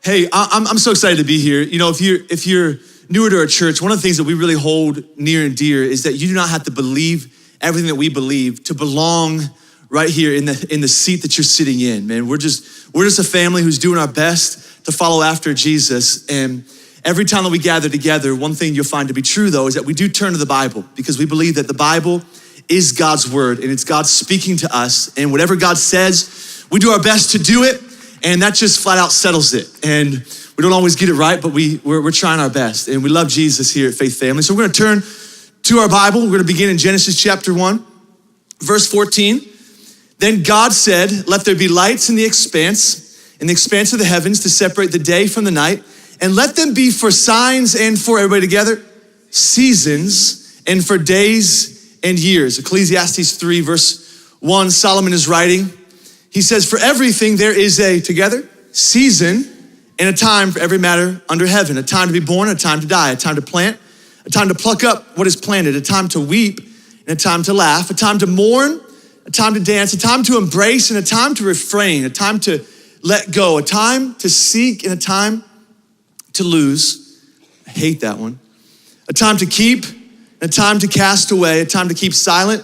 Hey, I'm so excited to be here. You know, if you're newer to our church, one of the things that we really hold near and dear is that you do not have to believe everything that we believe to belong right here in the seat that you're sitting in, man. We're just a family who's doing our best to follow after Jesus. And every time that we gather together, one thing you'll find to be true, though, is that we do turn to the Bible because we believe that the Bible is God's word and it's God speaking to us. And whatever God says, we do our best to do it. And that just flat out settles it. And we don't always get it right, but we're trying our best. And we love Jesus here at Faith Family. So we're gonna turn to our Bible. We're gonna begin in Genesis chapter 1, verse 14. Then God said, let there be lights in the expanse of the heavens to separate the day from the night. And let them be for signs and for, everybody together, seasons and for days and years. Ecclesiastes 3, verse 1, Solomon is writing. He says, for everything there is a, together, season and a time for every matter under heaven, a time to be born, a time to die, a time to plant, a time to pluck up what is planted, a time to weep and a time to laugh, a time to mourn, a time to dance, a time to embrace and a time to refrain, a time to let go, a time to seek and a time to lose. I hate that one. A time to keep and a time to cast away, a time to keep silent,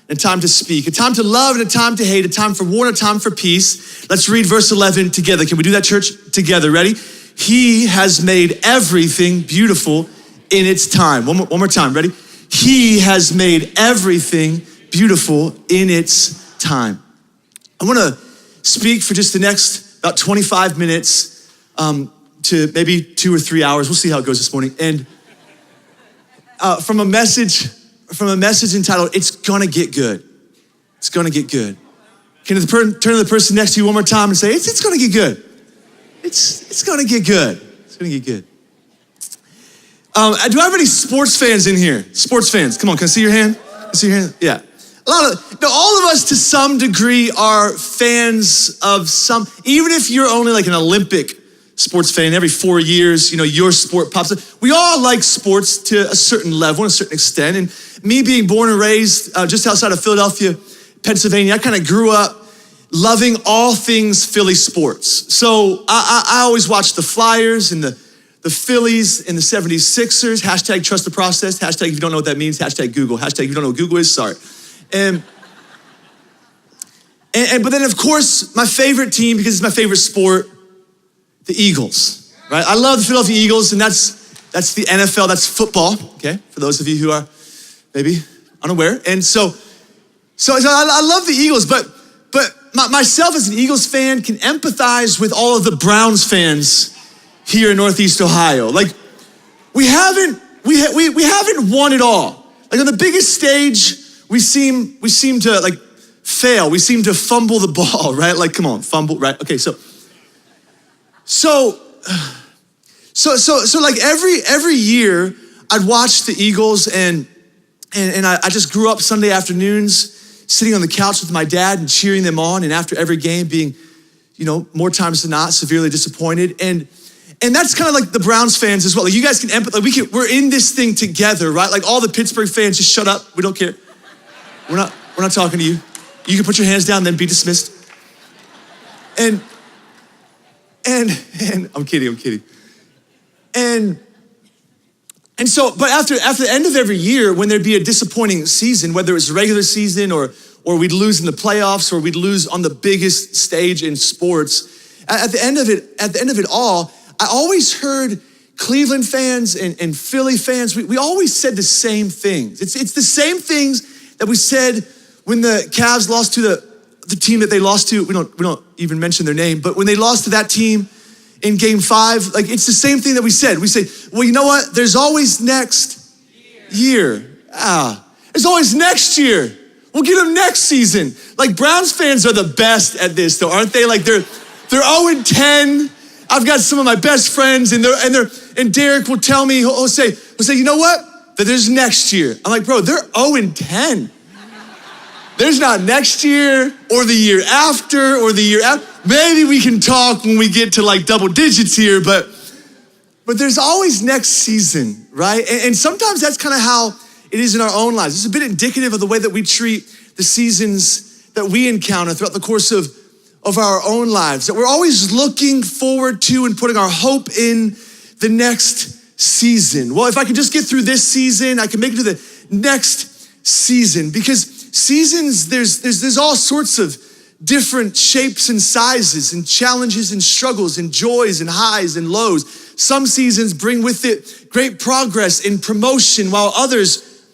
a time to speak, a time to love and a time to hate, a time for war and a time for peace. Let's read verse 11 together. Can we do that, church? Together, ready? He has made everything beautiful in its time. One more time, ready? He has made everything beautiful in its time. I wanna speak for just the next about 25 minutes to maybe 2 or 3 hours. We'll see how it goes this morning. And from a message entitled, It's Gonna Get Good. It's gonna get good. Can you turn to the person next to you one more time and say, it's gonna get good. It's gonna get good. It's gonna get good. Do I have any sports fans in here? Sports fans, come on, can I see your hand? Can I see your hand? Yeah. All of us to some degree are fans of some, even if you're only like an Olympic sports fan, every 4 years, your sport pops up. We all like sports to a certain level, a certain extent. And me being born and raised just outside of Philadelphia, Pennsylvania, I kind of grew up loving all things Philly sports. So I always watched the Flyers and the Phillies and the 76ers, hashtag trust the process, hashtag if you don't know what that means, hashtag Google, hashtag if you don't know what Google is, sorry. But then of course, my favorite team, because it's my favorite sport, the Eagles, right? I love the Philadelphia Eagles, and that's the NFL, that's football, okay? For those of you who are maybe unaware. And so I love the Eagles, but myself as an Eagles fan can empathize with all of the Browns fans here in Northeast Ohio. Like, we haven't won it all. Like on the biggest stage, we seem to like fail. We seem to fumble the ball, right? Like, come on, fumble, right? Okay, So like every year I'd watch the Eagles and I just grew up Sunday afternoons sitting on the couch with my dad and cheering them on, and after every game being, more times than not severely disappointed. And that's kind of like the Browns fans as well. Like, you guys can empathize. Like we're in this thing together, right? Like all the Pittsburgh fans, just shut up. We don't care. We're not talking to you. You can put your hands down, then be dismissed. And I'm kidding. And so, but after the end of every year, when there'd be a disappointing season, whether it was a regular season or we'd lose in the playoffs or we'd lose on the biggest stage in sports, at the end of it all, I always heard Cleveland fans and Philly fans, we always said the same things. It's the same things that we said when the Cavs lost to the team that they lost to. We don't even mention their name, but when they lost to that team in game 5, like it's the same thing that we said. We say, well, you know what? There's always next year. There's always next year. We'll get them next season. Like Browns fans are the best at this though, aren't they? Like they're 0-10. I've got some of my best friends and Derek will tell me, he'll say, you know what? That there's next year. I'm like, bro, they're 0-10. There's not next year or the year after or the year after. Maybe we can talk when we get to like double digits here, but there's always next season, right? And sometimes that's kind of how it is in our own lives. It's a bit indicative of the way that we treat the seasons that we encounter throughout the course of of our own lives, that we're always looking forward to and putting our hope in the next season. Well, if I can just get through this season, I can make it to the next season. Because seasons, there's all sorts of different shapes and sizes and challenges and struggles and joys and highs and lows. Some seasons bring with it great progress and promotion, while others,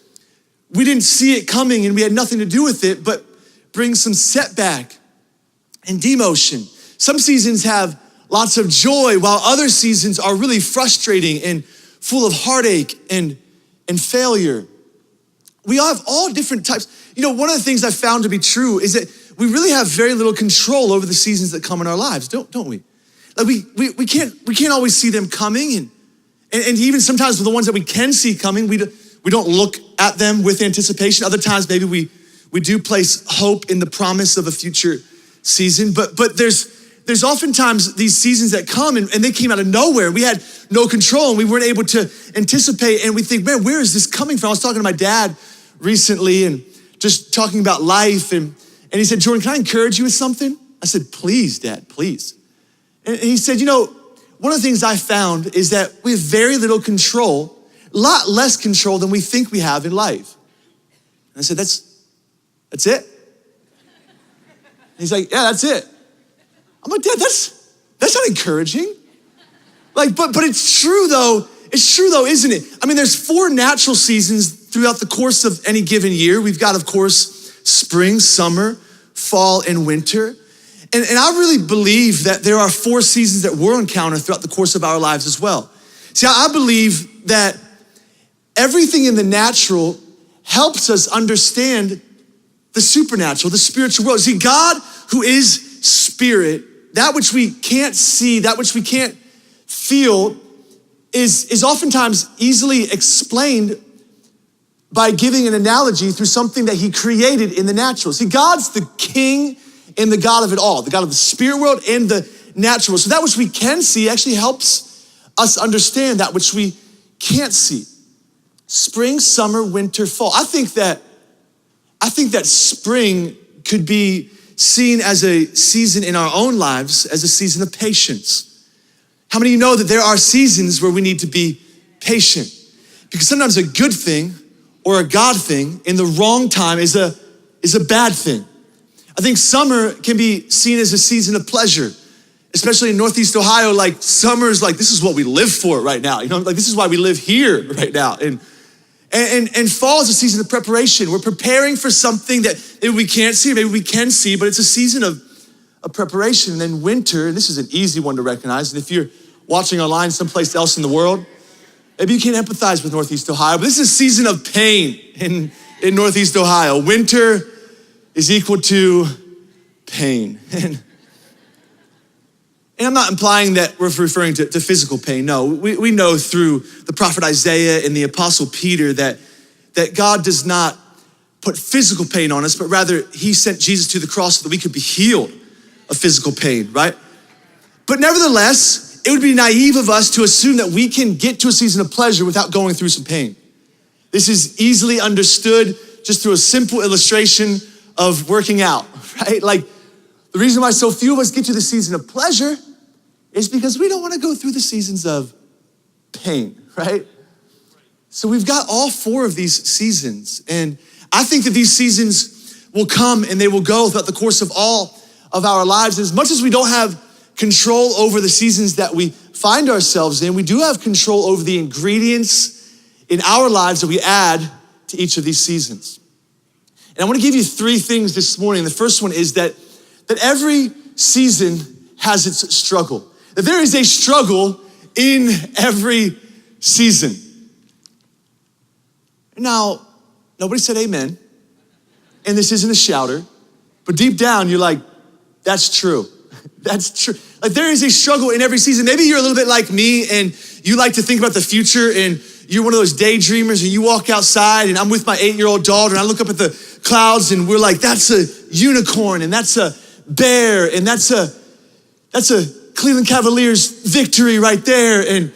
we didn't see it coming and we had nothing to do with it, but bring some setback and demotion. Some seasons have lots of joy, while other seasons are really frustrating and full of heartache and failure. We all have all different types. You know, one of the things I've found to be true is that we really have very little control over the seasons that come in our lives, don't we? Like we can't always see them coming, and even sometimes with the ones that we can see coming, we don't look at them with anticipation. Other times maybe we do place hope in the promise of a future season, but there's oftentimes these seasons that come and they came out of nowhere. We had no control and we weren't able to anticipate, and we think, man, where is this coming from? I was talking to my dad recently and just talking about life, and he said, Jordan, can I encourage you with something? I said, please, Dad, please. And he said, you know, one of the things I found is that we have very little control, a lot less control than we think we have in life. And I said, that's it? And he's like, yeah, that's it. I'm like, Dad, that's not encouraging. Like, but it's true though. It's true though, isn't it? I mean, there's 4 natural seasons throughout the course of any given year. We've got, of course, spring, summer, fall, and winter. And I really believe that there are 4 seasons that we'll encounter throughout the course of our lives as well. See, I believe that everything in the natural helps us understand the supernatural, the spiritual world. See, God, who is spirit, that which we can't see, that which we can't feel, is oftentimes easily explained by giving an analogy through something that he created in the natural. See, God's the king and the God of it all, the God of the spirit world and the natural. So that which we can see actually helps us understand that which we can't see. Spring, summer, winter, fall. I think that spring could be seen as a season in our own lives, as a season of patience. How many of you know that there are seasons where we need to be patient? Because sometimes a good thing or a God thing in the wrong time is a bad thing. I think summer can be seen as a season of pleasure, especially in Northeast Ohio. Like summer's like, this is what we live for right now. You know, like this is why we live here right now. And fall is a season of preparation. We're preparing for something that maybe we can't see, maybe we can see, but it's a season of preparation. And then winter, and this is an easy one to recognize. And if you're watching online someplace else in the world, maybe you can't empathize with Northeast Ohio, but this is a season of pain in Northeast Ohio. Winter is equal to pain. And I'm not implying that we're referring to physical pain. No, we know through the prophet Isaiah and the apostle Peter that God does not put physical pain on us, but rather he sent Jesus to the cross so that we could be healed of physical pain, right? But nevertheless, it would be naive of us to assume that we can get to a season of pleasure without going through some pain. This is easily understood just through a simple illustration of working out, right? Like the reason why so few of us get to the season of pleasure is because we don't want to go through the seasons of pain, right? So we've got all 4 of these seasons. And I think that these seasons will come and they will go throughout the course of all of our lives. As much as we don't have control over the seasons that we find ourselves in, we do have control over the ingredients in our lives that we add to each of these seasons. And I want to give you 3 things this morning. The first one is that every season has its struggle. That there is a struggle in every season. Now, nobody said amen, and this isn't a shouter, but deep down you're like, that's true. That's true. Like there is a struggle in every season. Maybe you're a little bit like me and you like to think about the future and you're one of those daydreamers and you walk outside and I'm with my 8-year-old daughter and I look up at the clouds and we're like, that's a unicorn and that's a bear and that's a Cleveland Cavaliers victory right there.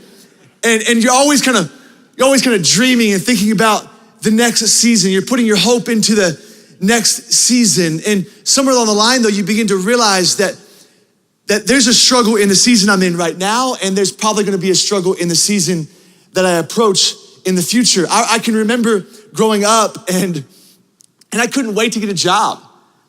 And you're always kind of dreaming and thinking about the next season. You're putting your hope into the next season. And somewhere along the line though, you begin to realize that that there's a struggle in the season I'm in right now, and there's probably gonna be a struggle in the season that I approach in the future. I can remember growing up and I couldn't wait to get a job.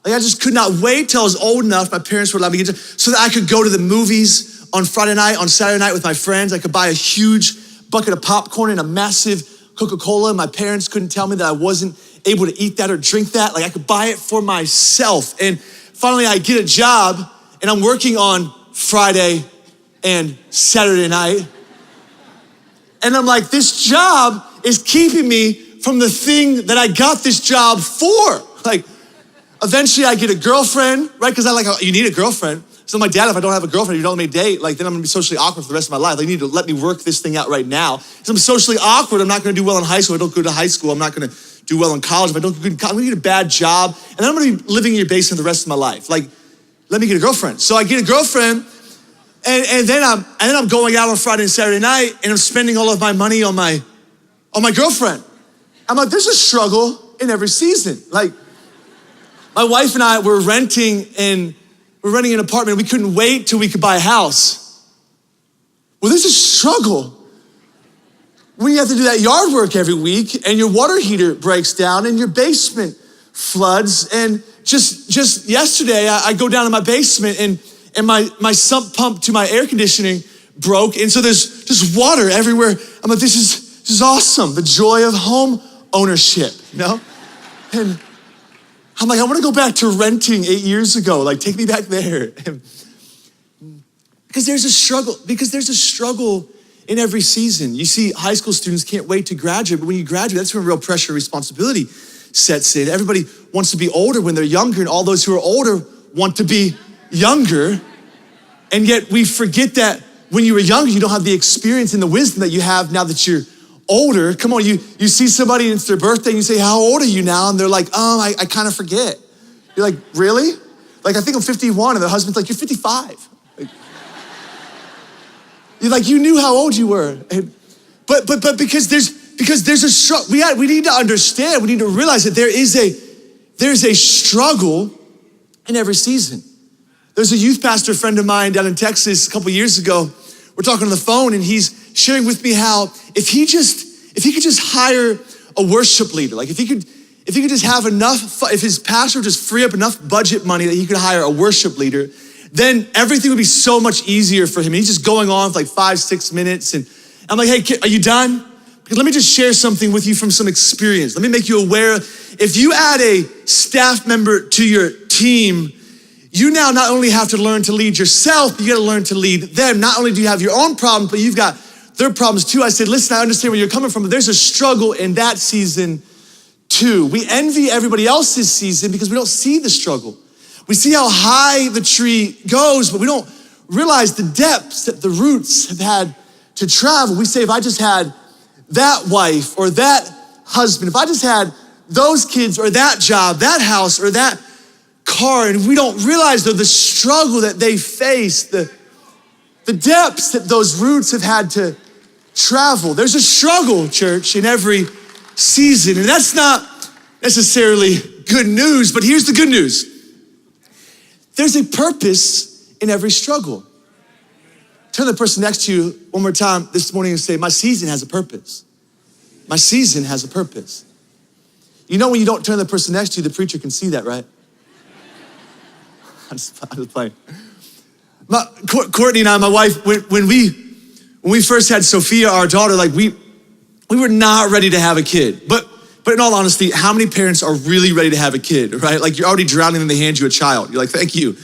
Like I just could not wait till I was old enough, my parents would allow me to get a job, so that I could go to the movies on Friday night, on Saturday night with my friends. I could buy a huge bucket of popcorn and a massive Coca-Cola. My parents couldn't tell me that I wasn't able to eat that or drink that. Like I could buy it for myself. And finally I get a job and I'm working on Friday and Saturday night. And I'm like, this job is keeping me from the thing that I got this job for. Like, eventually I get a girlfriend, right? Because you need a girlfriend. So my dad, if I don't have a girlfriend, you don't let me date, like then I'm gonna be socially awkward for the rest of my life. Like, you need to let me work this thing out right now. Because I'm socially awkward, I'm not gonna do well in high school. If I don't go to high school, I'm not gonna do well in college. If I don't go to college, I'm gonna get a bad job. And then I'm gonna be living in your basement the rest of my life. Like, let me get a girlfriend. So I get a girlfriend, and then I'm going out on Friday and Saturday night, and I'm spending all of my money on my girlfriend. I'm like, there's a struggle in every season. Like, my wife and I were renting an apartment. We couldn't wait till we could buy a house. Well, there's a struggle when you have to do that yard work every week and your water heater breaks down and your basement floods. And just yesterday, I go down to my basement and my sump pump to my air conditioning broke. And so there's just water everywhere. I'm like, this is awesome. The joy of home ownership, you know? And I'm like, I want to go back to renting 8 years ago. Like, take me back there. Because there's a struggle in every season. You see, high school students can't wait to graduate, but when you graduate, that's when real pressure and responsibility sets in. Everybody wants to be older when they're younger, and all those who are older want to be younger. And yet we forget that when you were younger, you don't have the experience and the wisdom that you have now that you're older. Come on, you see somebody and it's their birthday and you say, how old are you now? And they're like, I kind of forget. You're like, really? Like, I think I'm 51. And the husband's like, you're 55. Like, you're like, you knew how old you were. But because there's a struggle, we need to understand, we need to realize that there's a struggle in every season. There's a youth pastor friend of mine down in Texas a couple years ago. We're talking on the phone and he's sharing with me how if he could just hire a worship leader, like if he could just have enough, if his pastor would just free up enough budget money that he could hire a worship leader, then everything would be so much easier for him. And he's just going on for like 5-6 minutes. And I'm like, hey, kid, are you done? Because let me just share something with you from some experience. Let me make you aware. If you add a staff member to your team, you now not only have to learn to lead yourself, but you gotta learn to lead them. Not only do you have your own problems, but you've got their problems too. I said, listen, I understand where you're coming from, but there's a struggle in that season too. We envy everybody else's season because we don't see the struggle. We see how high the tree goes, but we don't realize the depths that the roots have had to travel. We say, if I just had that wife or that husband, if I just had those kids or that job, that house or that car, and we don't realize the struggle that they face, the depths that those roots have had to travel. There's a struggle, church, in every season, and that's not necessarily good news, but here's the good news. There's a purpose in every struggle. Turn to the person next to you one more time this morning and say, my season has a purpose. My season has a purpose. You know when you don't turn to the person next to you, the preacher can see that, right? I'm just playing. Courtney and I, my wife, when we first had Sophia, our daughter, like we were not ready to have a kid. But in all honesty, how many parents are really ready to have a kid, right? Like you're already drowning and they hand you a child. You're like, thank you.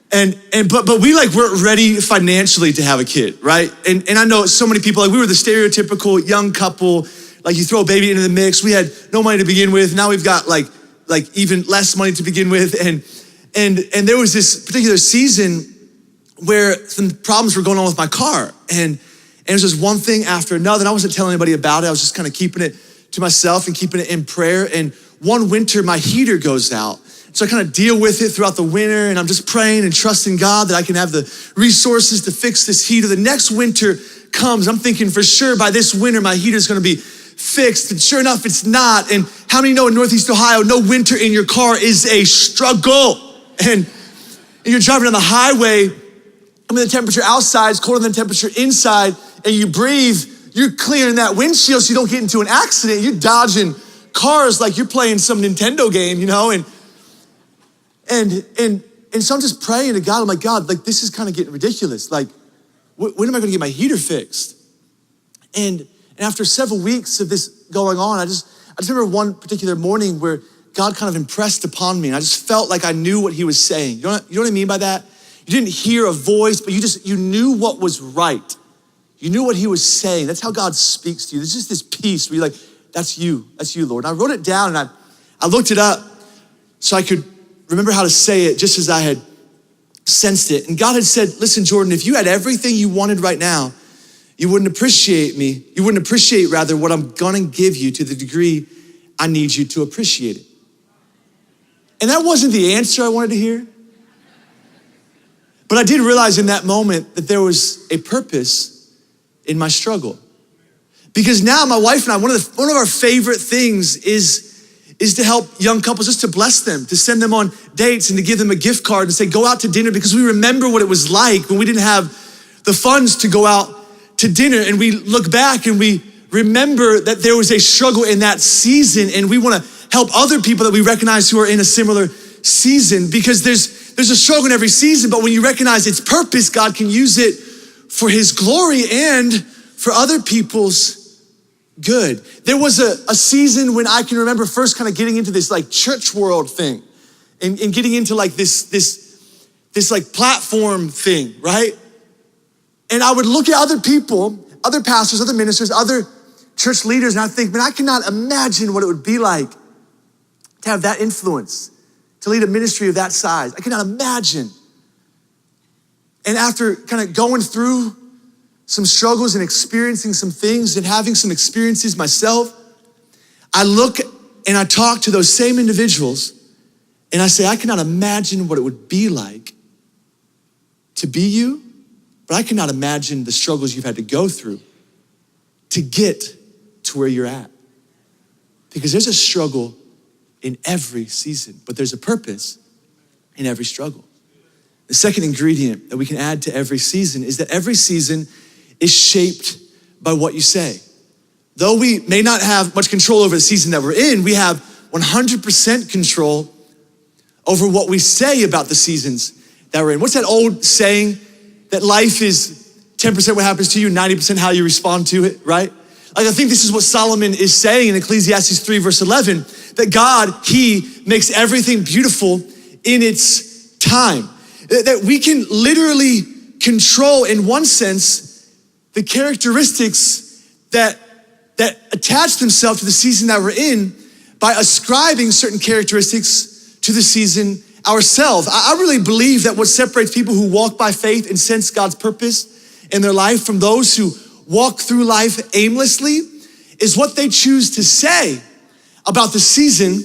But we like weren't ready financially to have a kid, right? And I know so many people, like we were the stereotypical young couple, like you throw a baby into the mix. We had no money to begin with. Now we've got like even less money to begin with. And there was this particular season where some problems were going on with my car. And it was just one thing after another. And I wasn't telling anybody about it. I was just kind of keeping it to myself and keeping it in prayer. And one winter, my heater goes out. So I kind of deal with it throughout the winter, and I'm just praying and trusting God that I can have the resources to fix this heater. The next winter comes. I'm thinking for sure by this winter, my heater is going to be fixed. And sure enough, it's not. And how many know in Northeast Ohio, no winter in your car is a struggle? And and you're driving down the highway, and the temperature outside is colder than the temperature inside, and you breathe, you're clearing that windshield so you don't get into an accident. You're dodging cars like you're playing some Nintendo game, and so I'm just praying to God. I'm like, God, like this is kind of getting ridiculous. Like, when am I gonna get my heater fixed? And after several weeks of this going on, I just remember one particular morning where God kind of impressed upon me, and I just felt like I knew what he was saying. You know what I mean by that? You didn't hear a voice, but you knew what was right. You knew what he was saying. That's how God speaks to you. There's just this peace where you're like, that's you, Lord. And I wrote it down and I looked it up so I could remember how to say it just as I had sensed it. And God had said, listen, Jordan, if you had everything you wanted right now, you wouldn't appreciate me. You wouldn't appreciate rather what I'm gonna give you to the degree I need you to appreciate it. And that wasn't the answer I wanted to hear. But I did realize in that moment that there was a purpose in my struggle. Because now my wife and I, one of our favorite things is to help young couples, just to bless them, to send them on dates and to give them a gift card and say, go out to dinner, because we remember what it was like when we didn't have the funds to go out to dinner, and we look back and we remember that there was a struggle in that season, and we wanna help other people that we recognize who are in a similar season, because there's a struggle in every season, but when you recognize its purpose, God can use it for his glory and for other people's good. There was a season when I can remember first kind of getting into this like church world thing and getting into like this like platform thing, right? And I would look at other people, other pastors, other ministers, other church leaders, and I think, man, I cannot imagine what it would be like to have that influence, to lead a ministry of that size. I cannot imagine. And after kind of going through some struggles and experiencing some things and having some experiences myself, I look and I talk to those same individuals and I say, I cannot imagine what it would be like to be you, but I cannot imagine the struggles you've had to go through to get to where you're at. Because there's a struggle in every season, but there's a purpose in every struggle. The second ingredient that we can add to every season is that every season is shaped by what you say. Though we may not have much control over the season that we're in, we have 100% control over what we say about the seasons that we're in. What's that old saying? That life is 10% what happens to you, 90% how you respond to it, right? Like I think this is what Solomon is saying in Ecclesiastes 3 verse 11, that God, he makes everything beautiful in its time. That we can literally control, in one sense, the characteristics that attach themselves to the season that we're in by ascribing certain characteristics to the season ourselves. I really believe that what separates people who walk by faith and sense God's purpose in their life from those who walk through life aimlessly is what they choose to say about the season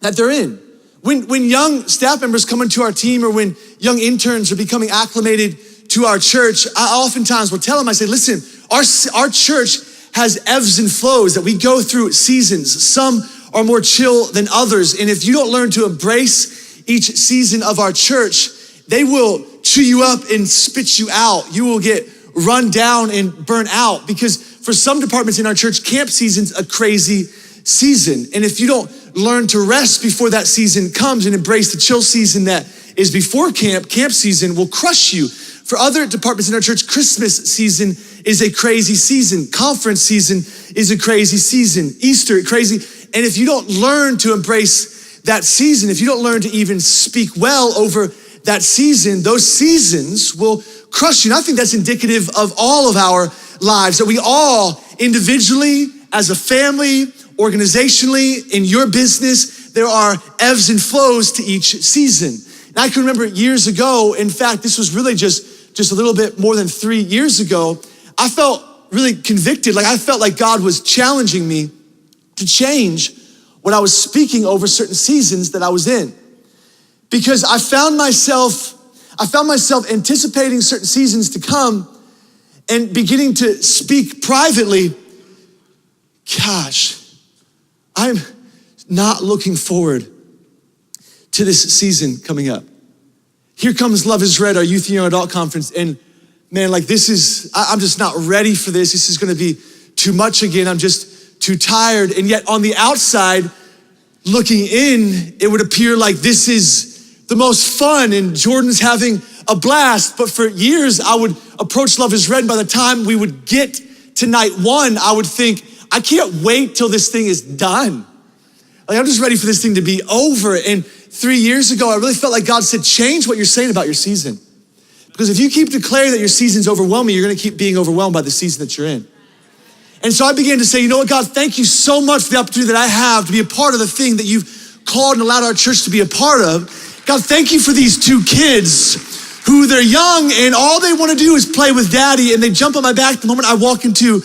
that they're in. When young staff members come into our team, or when young interns are becoming acclimated to our church, I oftentimes will tell them, I say, listen, our church has ebbs and flows, that we go through seasons. Some are more chill than others. And if you don't learn to embrace each season of our church, they will chew you up and spit you out. You will get run down and burnt out, because for some departments in our church, camp season's a crazy season. And if you don't learn to rest before that season comes and embrace the chill season that is before camp season will crush you. For other departments in our church, Christmas season is a crazy season. Conference season is a crazy season. Easter, crazy. And if you don't learn to embrace that season, if you don't learn to even speak well over that season, those seasons will crush you. And I think that's indicative of all of our lives, that we all individually, as a family, organizationally, in your business, there are ebbs and flows to each season. And I can remember years ago, in fact, this was really just a little bit more than 3 years ago, I felt really convicted. Like I felt like God was challenging me to change what I was speaking over certain seasons that I was in. Because I found myself anticipating certain seasons to come and beginning to speak privately, gosh, I'm not looking forward to this season coming up. here comes Love is Red, our youth and young adult conference. And man, like I'm just not ready for this. This is gonna be too much again. I'm just too tired. And yet on the outside, looking in, it would appear like this is the most fun and Jordan's having a blast. But for years, I would approach Love is Red. And by the time we would get to night one, I would think, I can't wait till this thing is done. Like I'm just ready for this thing to be over. And 3 years ago, I really felt like God said, change what you're saying about your season. Because if you keep declaring that your season's overwhelming, you're gonna keep being overwhelmed by the season that you're in. And so I began to say, you know what, God, thank you so much for the opportunity that I have to be a part of the thing that you've called and allowed our church to be a part of. God, thank you for these two kids who they're young and all they wanna do is play with daddy, and they jump on my back the moment I walk into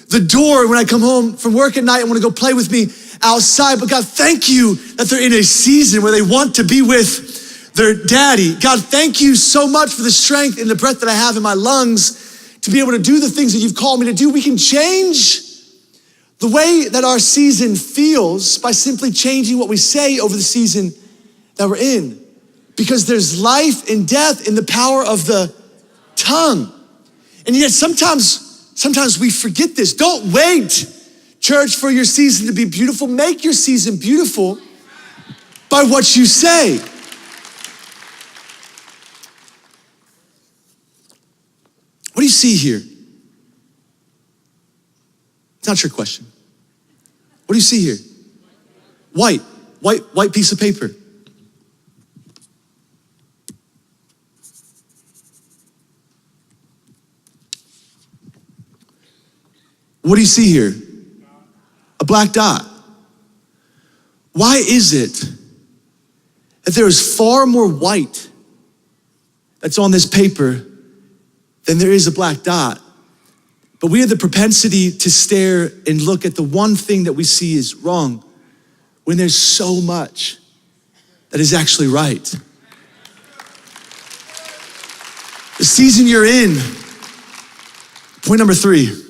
the door when I come home from work at night and wanna go play with me outside. But God, thank you that they're in a season where they want to be with their daddy. God, thank you so much for the strength and the breath that I have in my lungs to be able to do the things that you've called me to do. We can change the way that our season feels by simply changing what we say over the season that we're in. Because there's life and death in the power of the tongue. And yet sometimes we forget this. Don't wait, church, for your season to be beautiful. Make your season beautiful by what you say. What do you see here? It's not your question. What do you see here? White piece of paper. What do you see here? A black dot. Why is it that there is far more white that's on this paper than there is a black dot? But we have the propensity to stare and look at the one thing that we see is wrong when there's so much that is actually right. The season you're in, point number three,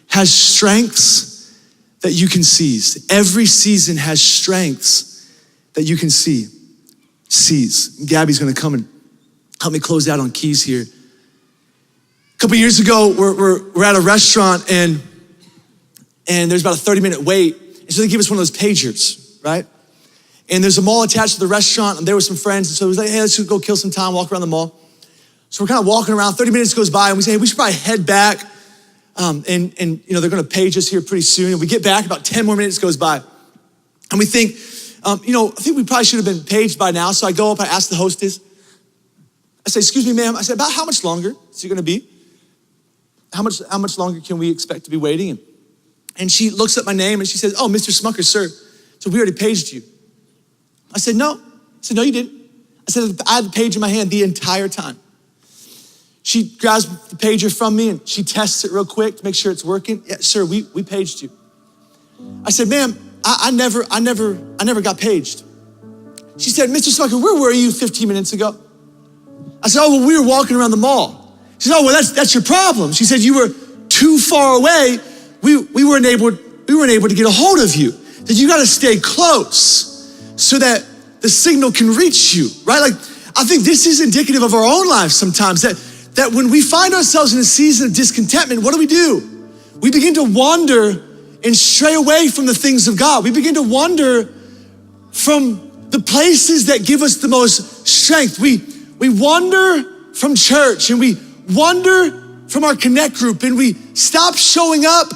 has strengths that you can seize. Every season has strengths that you can seize. Gabby's gonna come and help me close out on keys here. A couple years ago, we're at a restaurant and there's about a 30-minute wait. And so they give us one of those pagers, right? And there's a mall attached to the restaurant, and there were some friends. And so it was like, hey, let's go kill some time, walk around the mall. So we're kind of walking around, 30 minutes goes by, and we say, hey, we should probably head back. And you know, they're gonna page us here pretty soon. And we get back, about 10 more minutes goes by. And we think, you know, I think we probably should have been paged by now. So I go up, I ask the hostess, I say, excuse me, ma'am. I said, about how much longer is it gonna be? How much longer can we expect to be waiting? And she looks at my name and she says, oh, Mr. Smucker, sir. So we already paged you. I said, no. I said, no, you didn't. I said, I had the page in my hand the entire time. She grabs the pager from me and she tests it real quick to make sure it's working. Yeah, sir, we paged you. I said, ma'am, I never got paged. She said, Mr. Smucker, where were you 15 minutes ago? I said, oh, well, we were walking around the mall. She said, oh, well, that's your problem. She said, you were too far away. We weren't able to get a hold of you. That you gotta stay close so that the signal can reach you, right? Like, I think this is indicative of our own lives sometimes, that when we find ourselves in a season of discontentment, what do? We begin to wander and stray away from the things of God. We begin to wander from the places that give us the most strength. We wander from church and we wander from our connect group and we stop showing up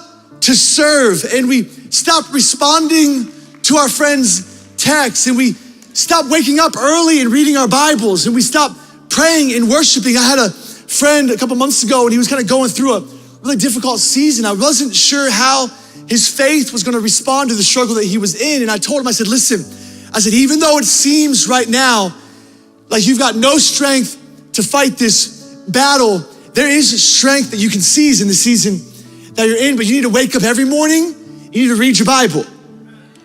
to serve and we stop responding to our friends' texts and we stop waking up early and reading our Bibles and we stop praying and worshiping. I had a friend a couple months ago and he was kind of going through a really difficult season. I wasn't sure how his faith was gonna respond to the struggle that he was in. And I told him, I said, listen, even though it seems right now like you've got no strength to fight this battle, there is strength that you can seize in the season that you're in, but you need to wake up every morning, you need to read your Bible.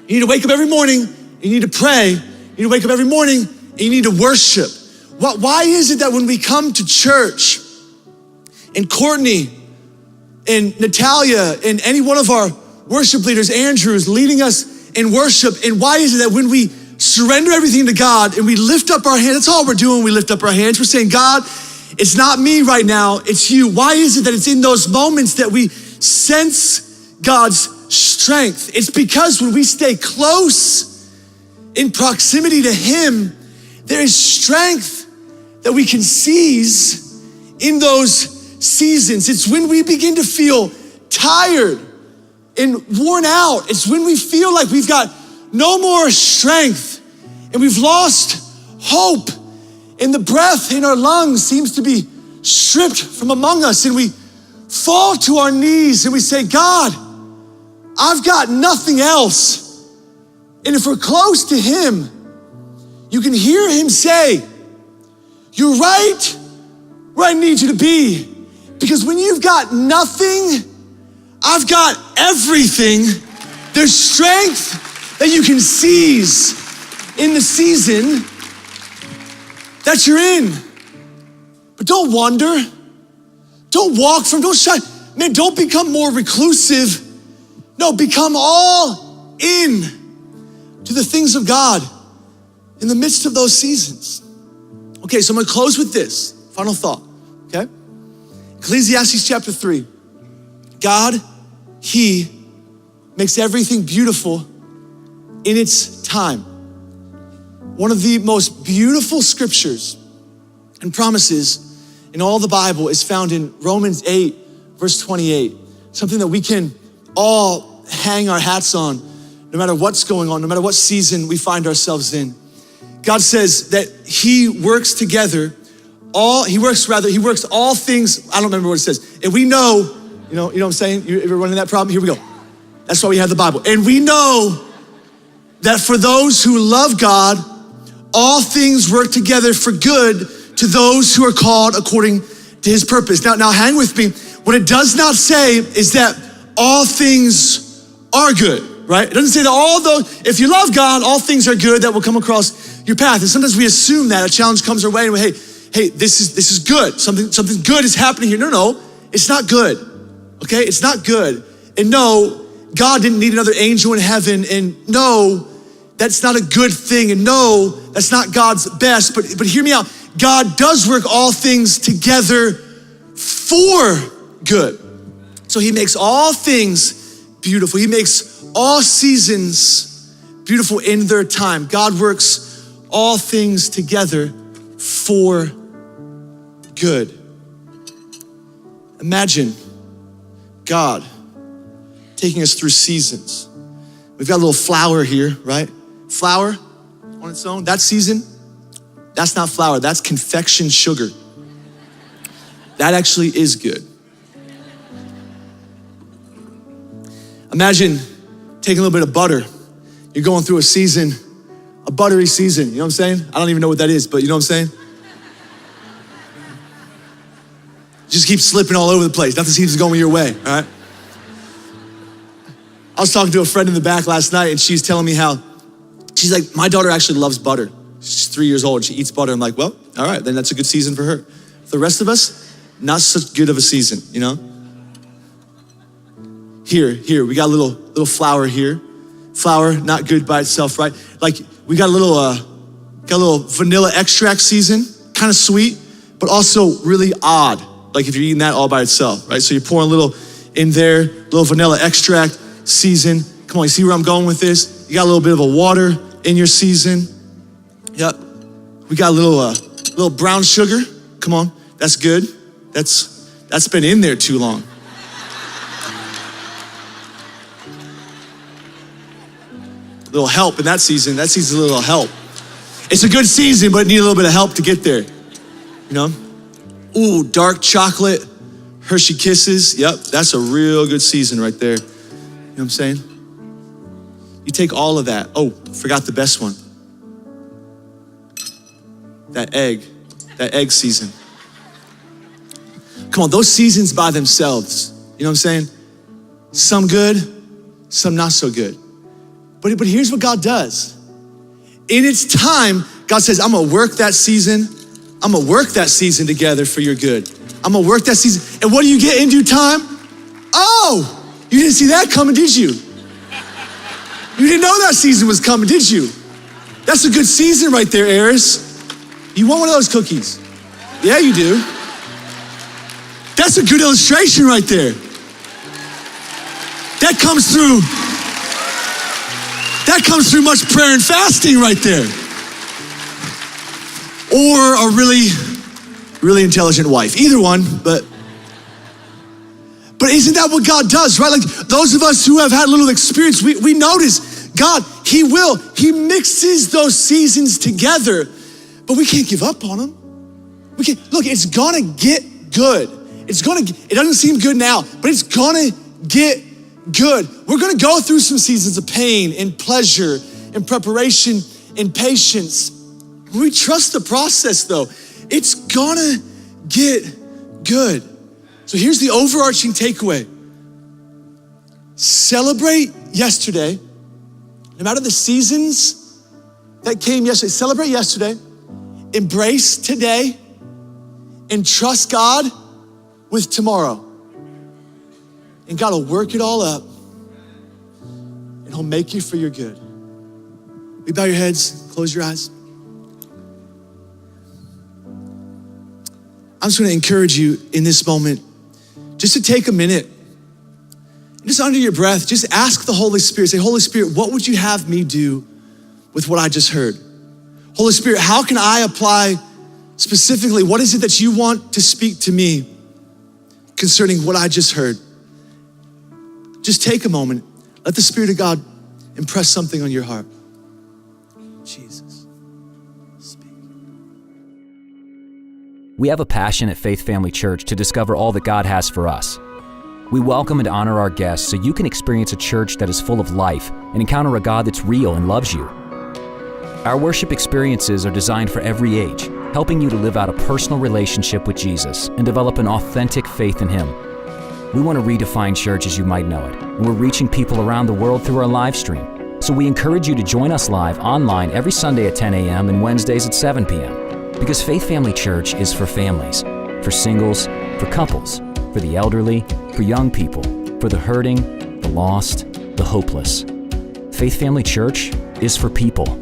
You need to wake up every morning, you need to pray. You need to wake up every morning and you need to worship. Why is it that when we come to church and Courtney and Natalia and any one of our worship leaders, Andrew, is leading us in worship, and why is it that when we surrender everything to God and we lift up our hands. That's all we're doing. We lift up our hands. We're saying, God, it's not me right now, it's you. Why is it that it's in those moments that we sense God's strength? It's because when we stay close in proximity to him, there is strength that we can seize in those seasons. It's when we begin to feel tired and worn out. It's when we feel like we've got no more strength and we've lost hope and the breath in our lungs seems to be stripped from among us, and we fall to our knees and we say, God, I've got nothing else. And if we're close to him, you can hear him say, you're right where I need you to be. Because when you've got nothing, I've got everything. There's strength that you can seize in the season that you're in. But don't wander. Don't walk from, don't shy. Man, don't become more reclusive. No, become all in to the things of God in the midst of those seasons. Okay, so I'm gonna close with this. Final thought, okay? Ecclesiastes chapter 3. God, he makes everything beautiful in its time. One of the most beautiful scriptures and promises in all the Bible is found in Romans 8, verse 28. Something that we can all hang our hats on, no matter what's going on, no matter what season we find ourselves in. God says that he works all things, I don't remember what it says. And we know, you know what I'm saying? You ever running that problem? Here we go. That's why we have the Bible. And we know that for those who love God, all things work together for good to those who are called according to his purpose. Now hang with me. What it does not say is that all things are good, right? It doesn't say that if you love God, all things are good that will come across your path. And sometimes we assume that a challenge comes our way and hey, this is good. Something good is happening here. No, it's not good, okay? It's not good. And no, God didn't need another angel in heaven, and no, that's not a good thing, and no, that's not God's best, but hear me out. God does work all things together for good. So he makes all things beautiful. He makes all seasons beautiful in their time. God works all things together for good. Imagine God taking us through seasons. We've got a little flower here, right? Flour on its own, that season, that's not flour, that's confection sugar. That actually is good. Imagine taking a little bit of butter. You're going through a buttery season, you know what I'm saying? I don't even know what that is, but you know what I'm saying? Just keep slipping all over the place. Nothing seems to go your way, all right? I was talking to a friend in the back last night and she's telling me how, she's like, my daughter actually loves butter. She's 3 years old, she eats butter. I'm like, well, all right, then that's a good season for her. For the rest of us, not such good of a season, you know? Here, we got a little flour here. Flour, not good by itself, right? Like we got a little vanilla extract season, kind of sweet, but also really odd. Like if you're eating that all by itself, right? So you're pouring a little in there, little vanilla extract season. Come on, you see where I'm going with this? You got a little bit of a water in your season. Yep. We got a little brown sugar. Come on, that's good. That's been in there too long. A little help in that season. That season's a little help. It's a good season, but it needs a little bit of help to get there. You know? Ooh, dark chocolate, Hershey Kisses. Yep, that's a real good season right there. You know what I'm saying? You take all of that. Oh, forgot the best one. That egg season. Come on, those seasons by themselves, you know what I'm saying? Some good, some not so good. But here's what God does. In its time, God says, I'm gonna work that season. I'm gonna work that season together for your good. I'm gonna work that season. And what do you get in due time? Oh, you didn't see that coming, did you? You didn't know that season was coming, did you? That's a good season right there, Eris. You want one of those cookies? Yeah, you do. That's a good illustration right there. That comes through much prayer and fasting right there. Or a really, really intelligent wife. Either one, but isn't that what God does, right? Like those of us who have had a little experience, we notice God, he mixes those seasons together, but we can't give up on them. Look, it's gonna get good. It doesn't seem good now, but it's gonna get good. We're gonna go through some seasons of pain and pleasure and preparation and patience. We trust the process though. It's gonna get good. So here's the overarching takeaway. Celebrate yesterday. No matter the seasons that came yesterday, celebrate yesterday, embrace today, and trust God with tomorrow. And God will work it all up, and he'll make you for your good. You bow your heads, close your eyes. I'm just gonna encourage you in this moment, just to take a minute, just under your breath, just ask the Holy Spirit, say, Holy Spirit, what would you have me do with what I just heard? Holy Spirit, how can I apply specifically, what is it that you want to speak to me concerning what I just heard? Just take a moment. Let the Spirit of God impress something on your heart. Jesus, speak. We have a passion at Faith Family Church to discover all that God has for us. We welcome and honor our guests so you can experience a church that is full of life and encounter a God that's real and loves you. Our worship experiences are designed for every age, helping you to live out a personal relationship with Jesus and develop an authentic faith in Him. We want to redefine church as you might know it, and we're reaching people around the world through our live stream. So we encourage you to join us live online every Sunday at 10 a.m. and Wednesdays at 7 p.m. Because Faith Family Church is for families, for singles, for couples, for the elderly, for young people, for the hurting, the lost, the hopeless. Faith Family Church is for people.